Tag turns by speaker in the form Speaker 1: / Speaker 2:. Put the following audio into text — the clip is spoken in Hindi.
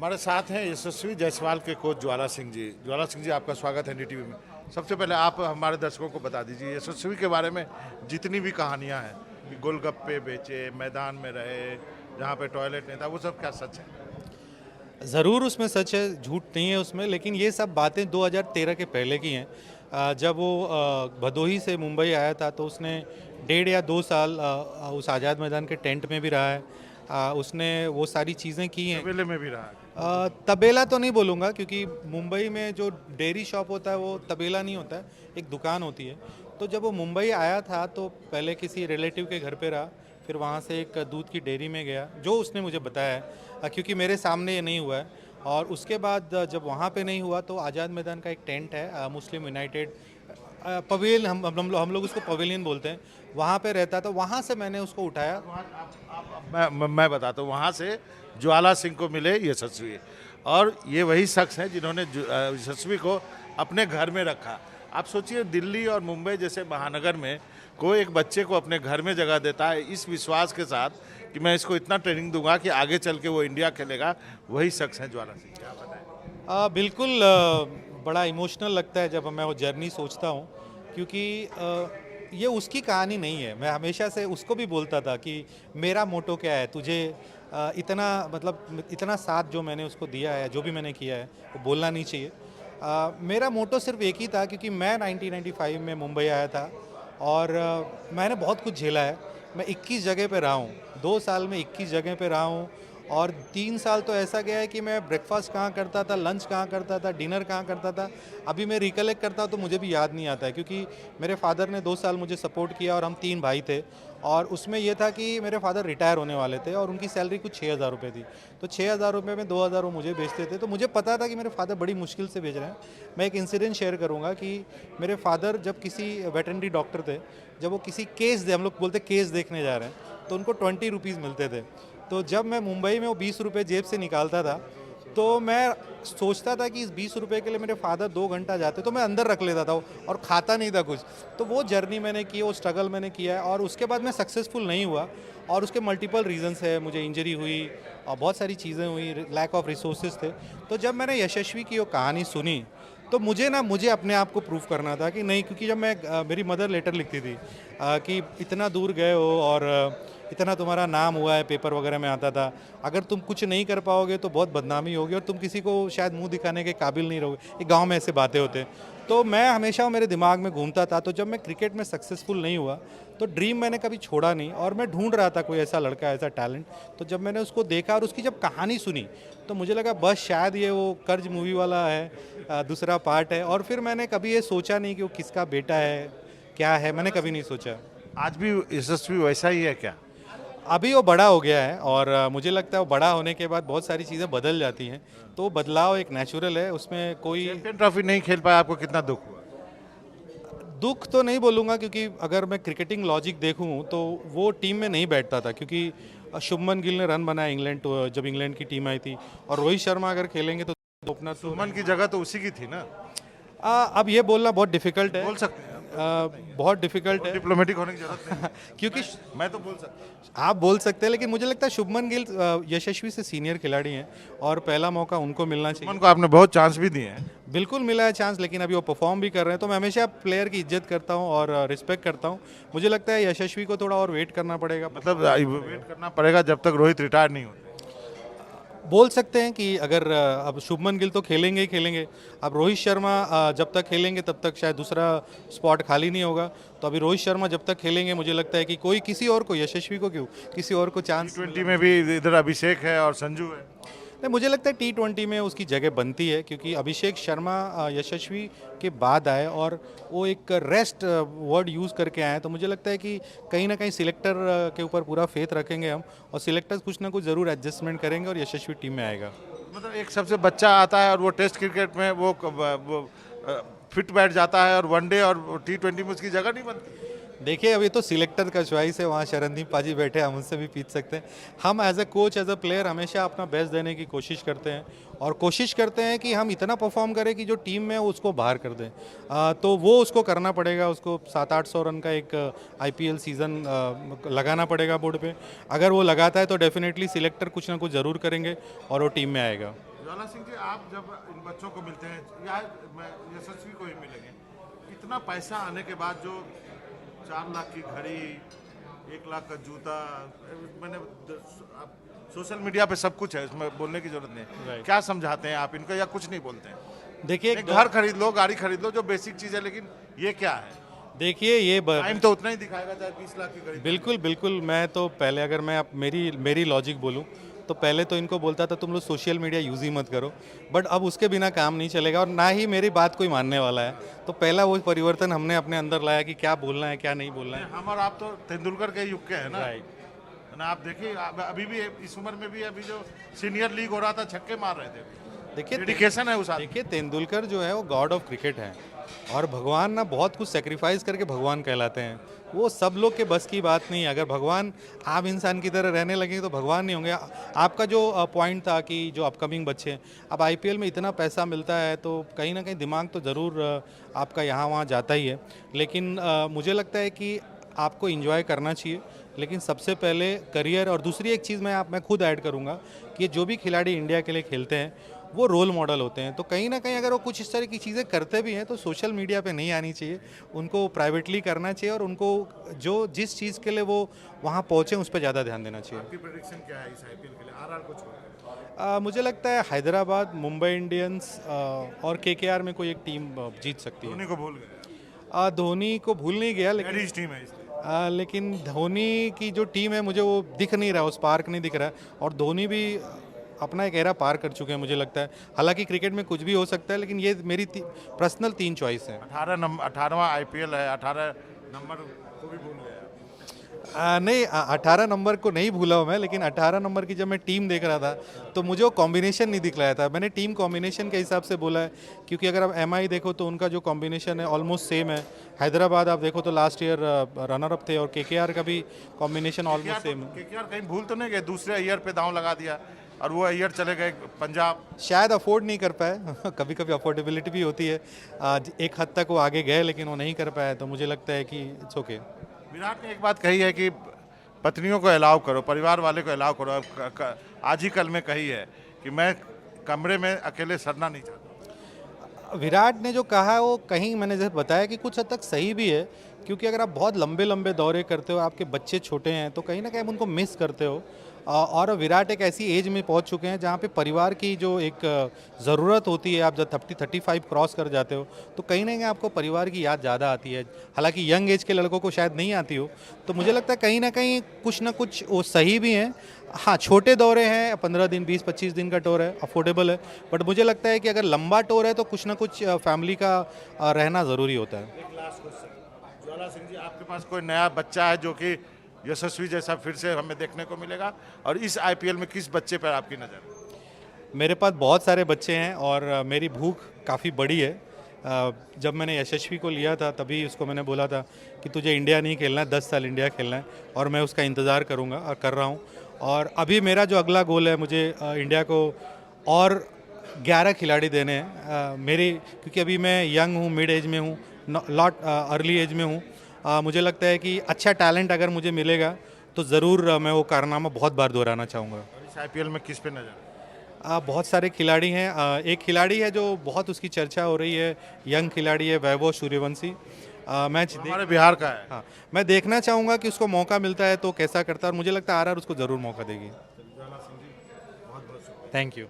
Speaker 1: हमारे साथ हैं यशस्वी जायसवाल के कोच ज्वाला सिंह जी। ज्वाला सिंह जी, आपका स्वागत है एनडीटीवी में। सबसे पहले आप हमारे दर्शकों को बता दीजिए यशस्वी के बारे में जितनी भी कहानियां हैं कि गोलगप्पे बेचे, मैदान में रहे, जहां पे टॉयलेट नहीं था, वो सब क्या सच है?
Speaker 2: ज़रूर उसमें सच है, झूठ नहीं है उसमें, लेकिन ये सब बातें 2013 के पहले की हैं। जब वो भदोही से मुंबई आया था तो उसने 1.5 या 2 साल उस आज़ाद मैदान के टेंट में भी रहा है। उसने वो सारी चीज़ें की हैं।
Speaker 1: तबेले में भी रहा है।
Speaker 2: तबेला तो नहीं बोलूँगा, क्योंकि मुंबई में जो डेयरी शॉप होता है वो तबेला नहीं होता है, एक दुकान होती है। तो जब वो मुंबई आया था तो पहले किसी रिलेटिव के घर पे रहा, फिर वहाँ से एक दूध की डेयरी में गया, जो उसने मुझे बताया है, क्योंकि मेरे सामने ये नहीं हुआ है। और उसके बाद जब वहाँ पे नहीं हुआ तो आज़ाद मैदान का एक टेंट है, मुस्लिम यूनाइटेड पवेलियन, हम लोग उसको पवेलियन बोलते हैं, वहाँ पे रहता था। वहाँ से मैंने उसको उठाया।
Speaker 1: मैं बताता हूँ, वहाँ से ज्वाला सिंह को मिले यशस्वी, और ये वही शख्स हैं जिन्होंने यशस्वी को अपने घर में रखा। आप सोचिए, दिल्ली और मुंबई जैसे महानगर में कोई एक बच्चे को अपने घर में जगह देता है इस विश्वास के साथ कि मैं इसको इतना ट्रेनिंग दूंगा कि आगे चल के वो इंडिया खेलेगा। वही शख्स हैं ज्वाला सिंह। क्या बताएं?
Speaker 2: बिल्कुल, बड़ा इमोशनल लगता है जब मैं वो जर्नी सोचता हूँ, क्योंकि ये उसकी कहानी नहीं है। मैं हमेशा से उसको भी बोलता था कि मेरा मोटो क्या है, तुझे इतना मतलब इतना साथ जो मैंने उसको दिया है, जो भी मैंने किया है वो बोलना नहीं चाहिए। मेरा मोटो सिर्फ एक ही था, क्योंकि मैं 1995 में मुंबई आया था और मैंने बहुत कुछ झेला है। मैं 21 जगह पे रहा हूँ, 2 साल में 21 जगह पे रहा हूँ। और 3 साल तो ऐसा गया है कि मैं ब्रेकफास्ट कहाँ करता था, लंच कहाँ करता था, डिनर कहाँ करता था, अभी मैं रिकलेक्ट करता हूँ तो मुझे भी याद नहीं आता है। क्योंकि मेरे फादर ने 2 साल मुझे सपोर्ट किया और हम 3 भाई थे। और उसमें ये था कि मेरे फादर रिटायर होने वाले थे और उनकी सैलरी कुछ 6,000 रुपये थी। तो 6,000 रुपये में 2,000 वो मुझे बेचते थे, तो मुझे पता था कि मेरे फादर बड़ी मुश्किल से भेज रहे हैं। मैं एक इंसिडेंट शेयर करूँगा कि मेरे फादर जब किसी वेटरनरी डॉक्टर थे, जब वो किसी केस हम लोग बोलते केस देखने जा रहे हैं, तो उनको 20 रुपीज़ मिलते थे। तो जब मैं मुंबई में वो 20 रुपये जेब से निकालता था, तो मैं सोचता था कि इस 20 रुपये के लिए मेरे फादर 2 घंटा जाते, तो मैं अंदर रख लेता था और खाता नहीं था कुछ। तो वो जर्नी मैंने की, वो स्ट्रगल मैंने किया है, और उसके बाद मैं सक्सेसफुल नहीं हुआ। और उसके मल्टीपल रीजंस है, मुझे इंजरी हुई और बहुत सारी चीज़ें हुई, लैक ऑफ रिसोर्सेज थे। तो जब मैंने यशस्वी की वो कहानी सुनी, तो मुझे अपने आप को प्रूव करना था कि नहीं, क्योंकि जब मैं मेरी मदर लेटर लिखती थी कि इतना दूर गए हो और इतना तुम्हारा नाम हुआ है, पेपर वगैरह में आता था, अगर तुम कुछ नहीं कर पाओगे तो बहुत बदनामी होगी और तुम किसी को शायद मुंह दिखाने के काबिल नहीं रहोगे। एक गांव में ऐसे बातें होते हैं। तो मैं हमेशा मेरे दिमाग में घूमता था। तो जब मैं क्रिकेट में सक्सेसफुल नहीं हुआ तो ड्रीम मैंने कभी छोड़ा नहीं, और मैं ढूंढ रहा था कोई ऐसा लड़का, ऐसा टैलेंट। तो जब मैंने उसको देखा और उसकी जब कहानी सुनी, तो मुझे लगा बस शायद ये वो कर्ज मूवी वाला है, दूसरा पार्ट है। और फिर मैंने कभी ये सोचा नहीं कि वो किसका बेटा है, क्या है, मैंने कभी नहीं सोचा।
Speaker 1: आज भी यशस्वी वैसा ही है क्या?
Speaker 2: अभी वो बड़ा हो गया है और मुझे लगता है वो बड़ा होने के बाद बहुत सारी चीज़ें बदल जाती हैं, तो वो बदलाव एक नेचुरल है, उसमें कोई
Speaker 1: चैंपियन ट्रॉफी नहीं खेल पाया, आपको कितना दुख हुआ?
Speaker 2: दुख तो नहीं बोलूँगा, क्योंकि अगर मैं क्रिकेटिंग लॉजिक देखूँ तो वो टीम में नहीं बैठता था, क्योंकि शुभमन गिल ने रन बनाया इंग्लैंड तो जब इंग्लैंड की टीम आई थी, और रोहित शर्मा अगर खेलेंगे तो ओपनर तो
Speaker 1: सुमन की जगह तो उसी की थी ना।
Speaker 2: अब ये बोलना बहुत डिफिकल्ट है।
Speaker 1: बोल सकते हैं,
Speaker 2: बहुत डिफिकल्ट है।
Speaker 1: डिप्लोमेटिक होने की जरूरत नहीं।
Speaker 2: क्योंकि
Speaker 1: मैं तो बोल सकता हूँ।
Speaker 2: आप बोल सकते हैं, लेकिन मुझे लगता है शुभमन गिल यशस्वी से सीनियर खिलाड़ी हैं और पहला मौका उनको मिलना चाहिए।
Speaker 1: सुमन को आपने बहुत चांस भी दिए हैं।
Speaker 2: बिल्कुल मिला है चांस, लेकिन अभी वो परफॉर्म भी कर रहे हैं, तो मैं हमेशा प्लेयर की इज्जत करता हूँ और रिस्पेक्ट करता हूँ। मुझे लगता है यशस्वी को थोड़ा और वेट करना पड़ेगा।
Speaker 1: मतलब वेट करना पड़ेगा जब तक रोहित रिटायर नहीं होते।
Speaker 2: बोल सकते हैं कि अगर अब शुभमन गिल तो खेलेंगे ही खेलेंगे, अब रोहित शर्मा जब तक खेलेंगे तब तक शायद दूसरा स्पॉट खाली नहीं होगा। तो अभी रोहित शर्मा जब तक खेलेंगे, मुझे लगता है कि कोई किसी और को, यशस्वी को क्यों, किसी और को चांस।
Speaker 1: T20 में भी इधर अभिषेक है और संजू है।
Speaker 2: नहीं, मुझे लगता है T20 में उसकी जगह बनती है, क्योंकि अभिषेक शर्मा यशस्वी के बाद आए और वो एक रेस्ट वर्ड यूज़ करके आए हैं। तो मुझे लगता है कि कहीं ना कहीं सिलेक्टर के ऊपर पूरा फेथ रखेंगे हम, और सिलेक्टर्स कुछ ना कुछ ज़रूर एडजस्टमेंट करेंगे और यशस्वी टीम में आएगा।
Speaker 1: मतलब एक सबसे बच्चा आता है और वो टेस्ट क्रिकेट में वो फिट बैठ जाता है, और वनडे और T20 में उसकी जगह नहीं बनती।
Speaker 2: देखिए, अभी तो सिलेक्टर का चॉइस है, वहाँ शरणदीप पाजी बैठे, हम उनसे भी पूछ सकते हैं। हम as a coach, as a player हमेशा अपना बेस्ट देने की कोशिश करते हैं, और कोशिश करते हैं कि हम इतना परफॉर्म करें कि जो टीम में है उसको बाहर कर दें। तो वो उसको करना पड़ेगा, उसको 700-800 रन का एक IPL सीज़न लगाना पड़ेगा बोर्ड पे। अगर वो लगाता है तो डेफिनेटली सिलेक्टर कुछ ना कुछ ज़रूर करेंगे और वो टीम में आएगा।
Speaker 1: ज्वाला सिंह जी, आप जब इन बच्चों को मिलते हैं या यशस्वी को ही मिलेंगे, इतना पैसा आने के बाद जो 4 लाख की घड़ी, 1 लाख का जूता, मैंने सोशल मीडिया पे सब कुछ है, इसमें बोलने की जरूरत नहीं है।
Speaker 2: Right.
Speaker 1: क्या समझाते हैं आप इनको या कुछ नहीं बोलते हैं?
Speaker 2: देखिए
Speaker 1: एक घर खरीद लो, गाड़ी खरीद लो, जो बेसिक चीज है, लेकिन ये क्या है?
Speaker 2: देखिए ये
Speaker 1: टाइम तो उतना ही दिखाएगा चाहे 20 लाख की घड़ी।
Speaker 2: बिल्कुल बिल्कुल। मैं तो पहले, अगर मैं मेरी लॉजिक बोलूं तो पहले तो इनको बोलता था तुम लोग सोशल मीडिया यूज़ ही मत करो, बट अब उसके बिना काम नहीं चलेगा और ना ही मेरी बात कोई मानने वाला है। तो पहला वो परिवर्तन हमने अपने अंदर लाया कि क्या बोलना है क्या नहीं बोलना है।
Speaker 1: हम और आप तो तेंदुलकर के युग के हैं ना।
Speaker 2: राइट।
Speaker 1: ना आप देखिए, अभी भी इस उम्र में भी अभी जो सीनियर लीग हो रहा था, छक्के मार रहे थे।
Speaker 2: देखिए
Speaker 1: डेडिकेशन है उस आदमी।
Speaker 2: देखिए तेंदुलकर जो है वो गॉड ऑफ क्रिकेट है और भगवान ना बहुत कुछ सेक्रीफाइस करके भगवान कहलाते हैं। वो सब लोग के बस की बात नहीं है। अगर भगवान आम इंसान की तरह रहने लगे तो भगवान नहीं होंगे। आपका जो पॉइंट था कि जो अपकमिंग बच्चे हैं, अब आईपीएल में इतना पैसा मिलता है तो कहीं ना कहीं दिमाग तो ज़रूर आपका यहाँ वहाँ जाता ही है, लेकिन मुझे लगता है कि आपको इंजॉय करना चाहिए, लेकिन सबसे पहले करियर। और दूसरी एक चीज़ मैं खुद ऐड करूँगा कि जो भी खिलाड़ी इंडिया के लिए खेलते हैं वो रोल मॉडल होते हैं। तो कहीं ना कहीं अगर वो कुछ इस तरह की चीज़ें करते भी हैं तो सोशल मीडिया पे नहीं आनी चाहिए, उनको प्राइवेटली करना चाहिए और उनको जो जिस चीज़ के लिए वो वहाँ पहुँचे उस पर ज़्यादा ध्यान देना चाहिए।
Speaker 1: आपकी प्रेडिक्शन क्या है इस आईपीएल के लिए, आरआर को छोड़कर?
Speaker 2: मुझे लगता है हैदराबाद, मुंबई इंडियंस और केकेआर में कोई एक टीम जीत सकती है।
Speaker 1: धोनी को भूल गए?
Speaker 2: धोनी को भूल नहीं गया, लेकिन
Speaker 1: लेडीज टीम है इसलिए।
Speaker 2: लेकिन धोनी की जो टीम है मुझे वो दिख नहीं रहा, उस पार्क नहीं दिख रहा है। और धोनी भी अपना एक एरा पार कर चुके हैं मुझे लगता है। हालांकि क्रिकेट में कुछ भी हो सकता है, लेकिन ये मेरी पर्सनल 3 चॉइस है।
Speaker 1: 18वां आईपीएल है, 18 नंबर को भी भूल गया।
Speaker 2: नहीं, 18 नंबर को नहीं भूला हूँ मैं, लेकिन 18 नंबर की जब मैं टीम देख रहा था तो मुझे वो कॉम्बिनेशन नहीं दिखलाया था। मैंने टीम कॉम्बिनेशन के हिसाब से बोला है, क्योंकि अगर आप एमआई देखो तो उनका जो कॉम्बिनेशन है ऑलमोस्ट सेम है। हैदराबाद आप देखो तो लास्ट ईयर रनर अप थे और केकेआर का भी कॉम्बिनेशन ऑलमोस्ट सेम है।
Speaker 1: केकेआर कहीं भूल तो नहीं गए? दूसरे अय्यर पे दांव लगा दिया और वो अय्यर चले गए पंजाब।
Speaker 2: शायद अफोर्ड नहीं कर पाए कभी कभी अफोर्डेबिलिटी भी होती है। आज एक हद तक वो आगे गए लेकिन वो नहीं कर पाए, तो मुझे लगता है कि इट्स ओके।
Speaker 1: विराट ने एक बात कही है कि पत्नियों को अलाउ करो, परिवार वाले को अलाउ करो। आज ही कल में कही है कि मैं कमरे में अकेले सरना नहीं चाहता।
Speaker 2: विराट ने जो कहा वो कहीं मैंने जैसे बताया कि कुछ हद तक सही भी है, क्योंकि अगर आप बहुत लंबे लंबे दौरे करते हो, आपके बच्चे छोटे हैं, तो कहीं ना कहीं आप उनको मिस करते हो। और विराट एक ऐसी एज में पहुंच चुके हैं जहां पे परिवार की जो एक ज़रूरत होती है, आप जब 35 क्रॉस कर जाते हो तो कहीं ना कहीं आपको परिवार की याद ज़्यादा आती है। हालांकि यंग एज के लड़कों को शायद नहीं आती हो, तो मुझे लगता है कहीं ना कुछ वो सही भी हैं। हाँ, छोटे दौरे हैं, 15 दिन 20-25 दिन का टूर है, अफोर्डेबल है, बट मुझे लगता है कि अगर लंबा टूर है तो कुछ ना कुछ फैमिली का रहना ज़रूरी होता है।
Speaker 1: एक लास्ट क्वेश्चन, ज्वाला सिंह जी, आपके पास कोई नया बच्चा है जो कि यशस्वी जैसा फिर से हमें देखने को मिलेगा, और इस आईपीएल में किस बच्चे पर आपकी नज़र?
Speaker 2: मेरे पास बहुत सारे बच्चे हैं और मेरी भूख काफ़ी बड़ी है। जब मैंने यशस्वी को लिया था तभी उसको मैंने बोला था कि तुझे इंडिया नहीं खेलना है, 10 साल इंडिया खेलना है, और मैं उसका इंतज़ार करूँगा और कर रहा हूँ। और अभी मेरा जो अगला गोल है, मुझे इंडिया को और 11 खिलाड़ी देने हैं मेरी, क्योंकि अभी मैं यंग हूँ, मिड एज में हूँ, लॉट अर्ली एज में हूँ। मुझे लगता है कि अच्छा टैलेंट अगर मुझे मिलेगा तो ज़रूर मैं वो कारनामा बहुत बार दोहराना चाहूँगा।
Speaker 1: और इस आईपीएल में किस पे नज़र?
Speaker 2: बहुत सारे खिलाड़ी हैं। एक खिलाड़ी है जो बहुत उसकी चर्चा हो रही है, यंग खिलाड़ी है, वैभव सूर्यवंशी। मैच
Speaker 1: हमारे बिहार का है।
Speaker 2: हाँ, मैं देखना चाहूँगा कि उसको मौका मिलता है तो कैसा करता है, और मुझे लगता है आरआर उसको ज़रूर मौका देगी। Thank you.